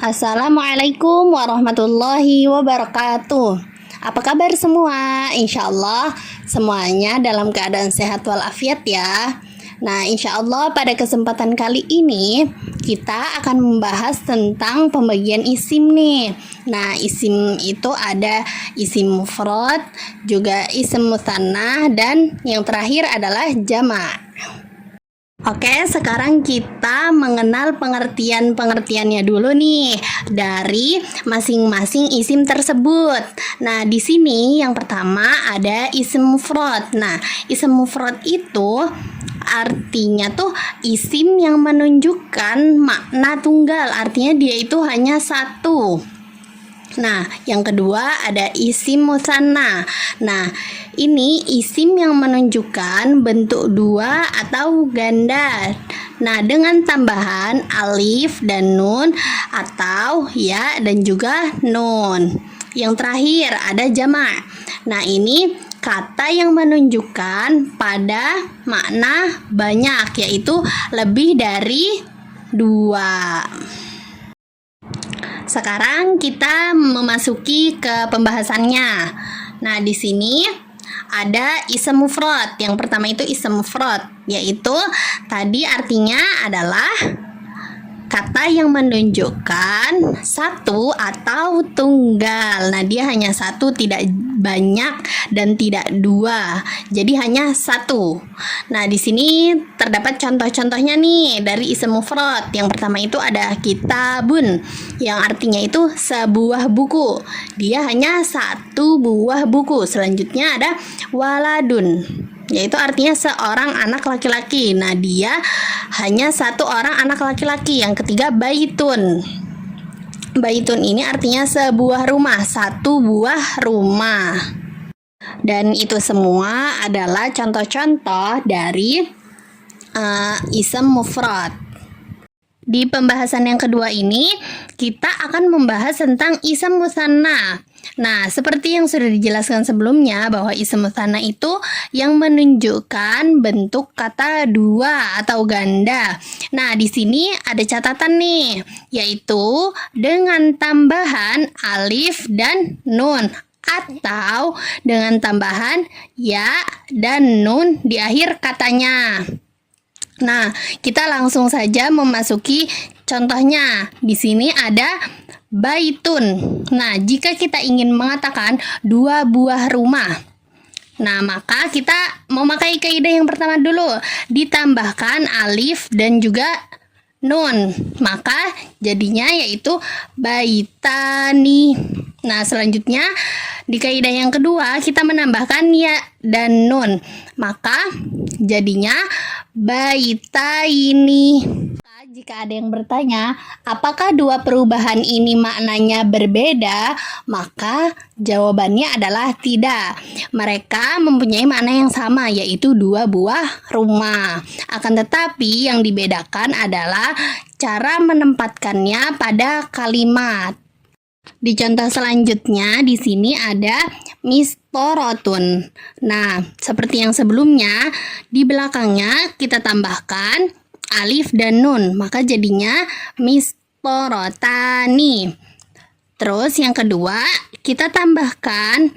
Assalamualaikum warahmatullahi wabarakatuh. Apa kabar semua? Insya Allah semuanya dalam keadaan sehat walafiat ya. Nah, insya Allah pada kesempatan kali ini kita akan membahas tentang pembagian isim nih. Nah, isim itu ada isim mufrad, juga isim mutsanna, dan yang terakhir adalah jamak. Oke, sekarang kita mengenal pengertian-pengertiannya dulu nih dari masing-masing isim tersebut. Nah, di sini yang pertama ada isim mufrad. Nah, isim mufrad itu artinya tuh isim yang menunjukkan makna tunggal. Artinya dia itu hanya satu. Nah, yang kedua ada isim mutsanna. Nah, ini isim yang menunjukkan bentuk dua atau ganda. Nah, dengan tambahan alif dan nun atau ya dan juga nun. Yang terakhir ada jamak. Nah, ini kata yang menunjukkan pada makna banyak, yaitu lebih dari dua. Sekarang kita memasuki ke pembahasannya. Nah, di sini ada isim mufrad. Yang pertama itu isim mufrad, yaitu tadi artinya adalah kata yang menunjukkan satu atau tunggal. Nah, dia hanya satu, tidak banyak dan tidak dua. Jadi hanya satu. Nah, di sini terdapat contoh-contohnya nih dari isim mufrad. Yang pertama itu ada kitabun, yang artinya itu sebuah buku. Dia hanya satu buah buku. Selanjutnya ada waladun, yaitu artinya seorang anak laki-laki. Nah, dia hanya satu orang anak laki-laki. Yang ketiga baitun. Baitun ini artinya sebuah rumah, satu buah rumah. Dan itu semua adalah contoh-contoh dari isim mufrad. Di pembahasan yang kedua ini, kita akan membahas tentang isim mutsanna. Nah, seperti yang sudah dijelaskan sebelumnya bahwa isim mutsanna itu yang menunjukkan bentuk kata dua atau ganda. Nah, di sini ada catatan nih, yaitu dengan tambahan alif dan nun atau dengan tambahan ya dan nun di akhir katanya. Nah, kita langsung saja memasuki contohnya. Di sini ada baitun. Nah, jika kita ingin mengatakan dua buah rumah, nah maka kita memakai kaidah yang pertama dulu, ditambahkan alif dan juga nun, maka jadinya yaitu baitani. Nah, selanjutnya di kaidah yang kedua kita menambahkan ya dan nun, maka jadinya baitaini. Jika ada yang bertanya, apakah dua perubahan ini maknanya berbeda? Maka jawabannya adalah tidak. Mereka mempunyai makna yang sama, yaitu dua buah rumah. Akan tetapi yang dibedakan adalah cara menempatkannya pada kalimat. Di contoh selanjutnya, di sini ada mistorotun. Nah, seperti yang sebelumnya, di belakangnya kita tambahkan alif dan nun, maka jadinya mistorotani. Terus yang kedua, kita tambahkan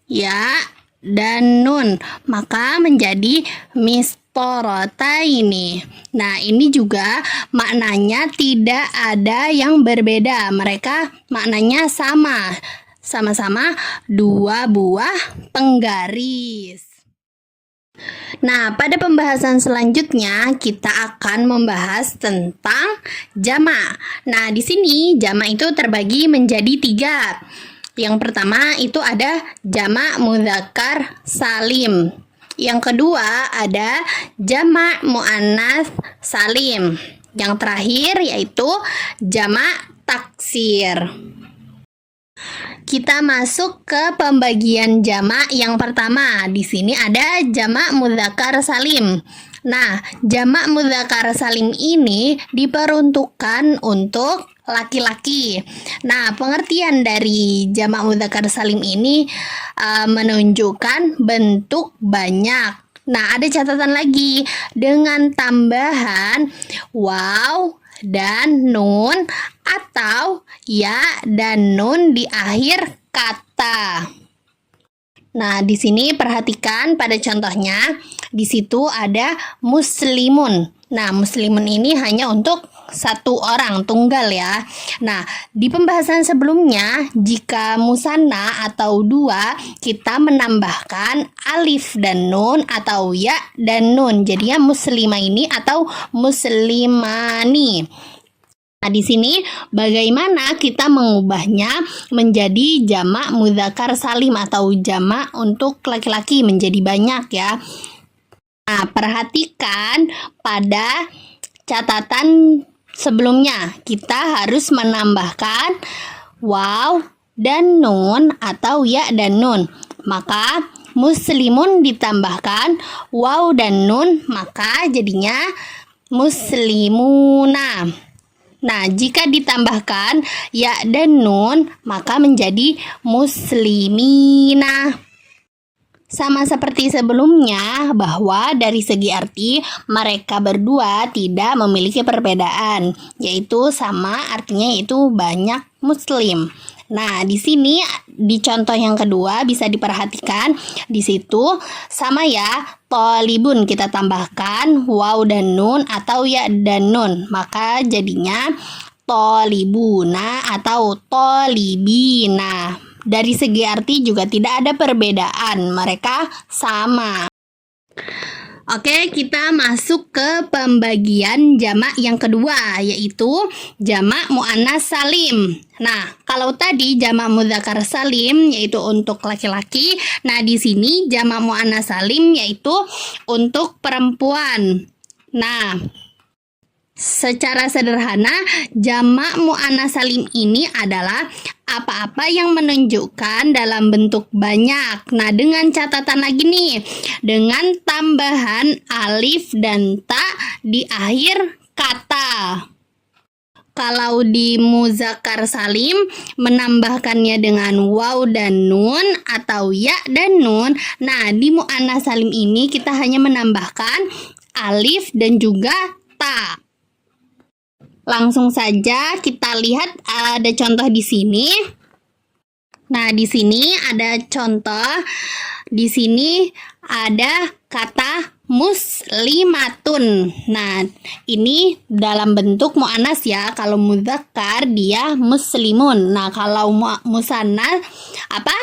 ya dan nun, maka menjadi mistorotaini. Nah, ini juga maknanya tidak ada yang berbeda. Mereka maknanya sama. Sama-sama dua buah penggaris. Nah, pada pembahasan selanjutnya kita akan membahas tentang jamak. Nah, di sini jamak itu terbagi menjadi tiga. Yang pertama itu ada jamak mudzakkar salim. Yang kedua ada jamak muannats salim. Yang terakhir yaitu jamak taksir. Kita masuk ke pembagian jamak yang pertama. Di sini ada jamak mudzakkar salim. Nah, jamak mudzakkar salim ini diperuntukkan untuk laki-laki. Nah, pengertian dari jamak mudzakkar salim ini menunjukkan bentuk banyak. Nah, ada catatan lagi dengan tambahan waw dan nun atau ya dan nun di akhir kata. Nah, di sini perhatikan pada contohnya, di situ ada muslimun. Nah, muslimun ini hanya untuk satu orang, tunggal ya. Nah, di pembahasan sebelumnya, jika musanna atau dua, kita menambahkan alif dan nun atau ya dan nun. Jadinya muslimah ini atau muslimani. Nah, di sini bagaimana kita mengubahnya menjadi jamak mudzakkar salim atau jamak untuk laki-laki menjadi banyak ya. Nah, perhatikan pada catatan sebelumnya, kita harus menambahkan waw dan nun atau ya dan nun. Maka muslimun ditambahkan waw dan nun, maka jadinya muslimuna. Nah, jika ditambahkan ya dan nun, maka menjadi muslimina. Sama seperti sebelumnya, bahwa dari segi arti mereka berdua tidak memiliki perbedaan, yaitu sama artinya yaitu banyak muslim. Nah, di sini di contoh yang kedua bisa diperhatikan di situ sama ya, tolibun kita tambahkan waw dan nun atau ya dan nun, maka jadinya tolibuna atau tolibina. Dari segi arti juga tidak ada perbedaan, mereka sama. Oke, kita masuk ke pembagian jamak yang kedua, yaitu jamak muannas salim. Nah, kalau tadi jamak mudzakkar salim yaitu untuk laki-laki, nah di sini jamak muannas salim yaitu untuk perempuan. Nah, secara sederhana, jamak muannas salim ini adalah apa-apa yang menunjukkan dalam bentuk banyak. Nah, dengan catatan lagi nih, dengan tambahan alif dan ta di akhir kata. Kalau di muzakkar salim menambahkannya dengan waw dan nun atau ya dan nun. Nah, di muannas salim ini kita hanya menambahkan alif dan juga ta. Langsung saja kita lihat ada contoh di sini. Nah, di sini ada contoh. Di sini ada kata muslimatun. Nah, ini dalam bentuk muannas ya. Kalau mudzakkar dia muslimun. Nah, kalau musanna apa?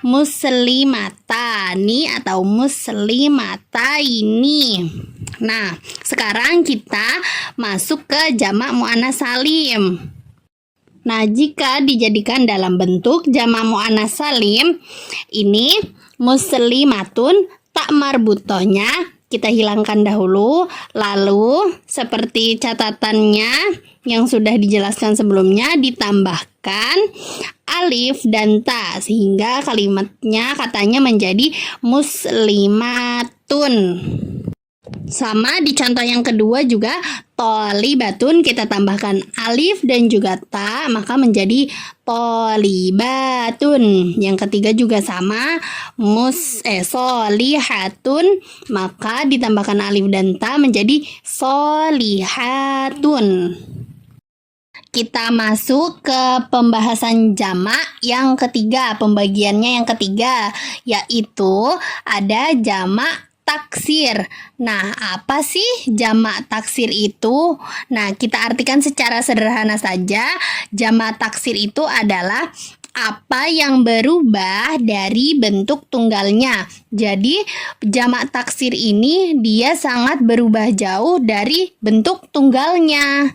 Muslimatani atau muslimataini. Nah, sekarang kita masuk ke jamak muannas salim. Nah, jika dijadikan dalam bentuk jamak muannas salim, ini muslimatun tak marbutohnya kita hilangkan dahulu, lalu seperti catatannya yang sudah dijelaskan sebelumnya ditambahkan alif dan ta sehingga kalimatnya katanya menjadi muslimatun. Sama di contoh yang kedua juga tolibatun kita tambahkan alif dan juga ta maka menjadi tolibatun. Yang ketiga juga sama solihatun maka ditambahkan alif dan ta menjadi solihatun. Kita masuk ke pembahasan jamak yang ketiga, pembagiannya yang ketiga, yaitu ada jamak taksir. Nah, apa sih jamak taksir itu? Nah, kita artikan secara sederhana saja. Jamak taksir itu adalah apa yang berubah dari bentuk tunggalnya. Jadi, jamak taksir ini dia sangat berubah jauh dari bentuk tunggalnya.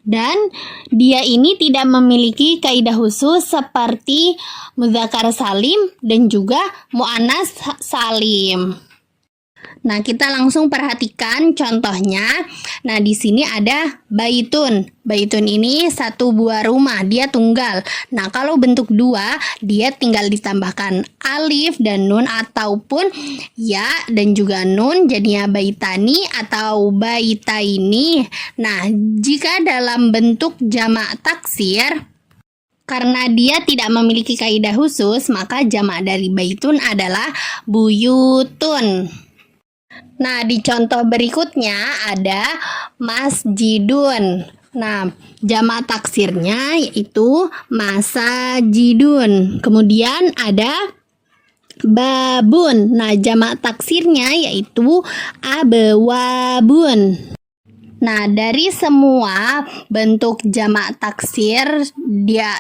Dan dia ini tidak memiliki kaidah khusus seperti mudzakkar salim dan juga muannas salim. Nah, kita langsung perhatikan contohnya. Nah, di sini ada baitun. Baitun ini satu buah rumah, dia tunggal. Nah, kalau bentuk dua, dia tinggal ditambahkan alif dan nun ataupun ya dan juga nun, jadinya baitani atau baitaini. Nah, jika dalam bentuk jamak taksir, karena dia tidak memiliki kaidah khusus, maka jamak dari baitun adalah buyutun. Nah, di contoh berikutnya ada masjidun. Nah, jamak taksirnya yaitu masajidun. Kemudian ada babun. Nah, jamak taksirnya yaitu abwabun. Nah, dari semua bentuk jamak taksir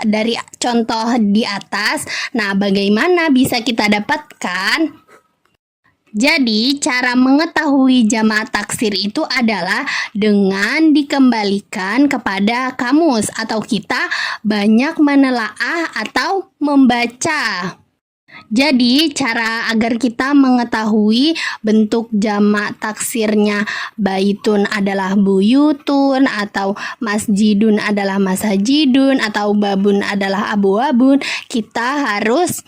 dari contoh di atas, nah bagaimana bisa kita dapatkan? Jadi, cara mengetahui jamak taksir itu adalah dengan dikembalikan kepada kamus atau kita banyak menelaah atau membaca. Jadi, cara agar kita mengetahui bentuk jamak taksirnya baitun adalah buyutun, atau masjidun adalah masajidun, atau babun adalah abu-abun, kita harus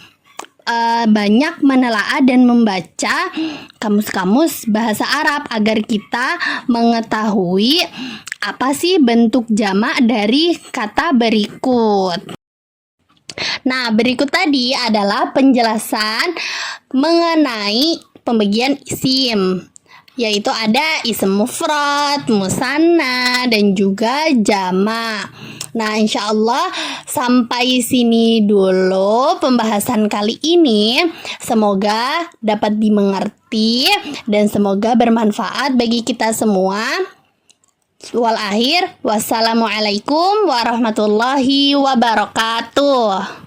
banyak menelaah dan membaca kamus-kamus bahasa Arab agar kita mengetahui apa sih bentuk jamak dari kata berikut. Nah, berikut tadi adalah penjelasan mengenai pembagian isim, yaitu ada isim mufrad, musanna, dan juga jamak. Nah, insya Allah sampai sini dulu pembahasan kali ini. Semoga dapat dimengerti dan semoga bermanfaat bagi kita semua. Wal akhir, wassalamualaikum warahmatullahi wabarakatuh.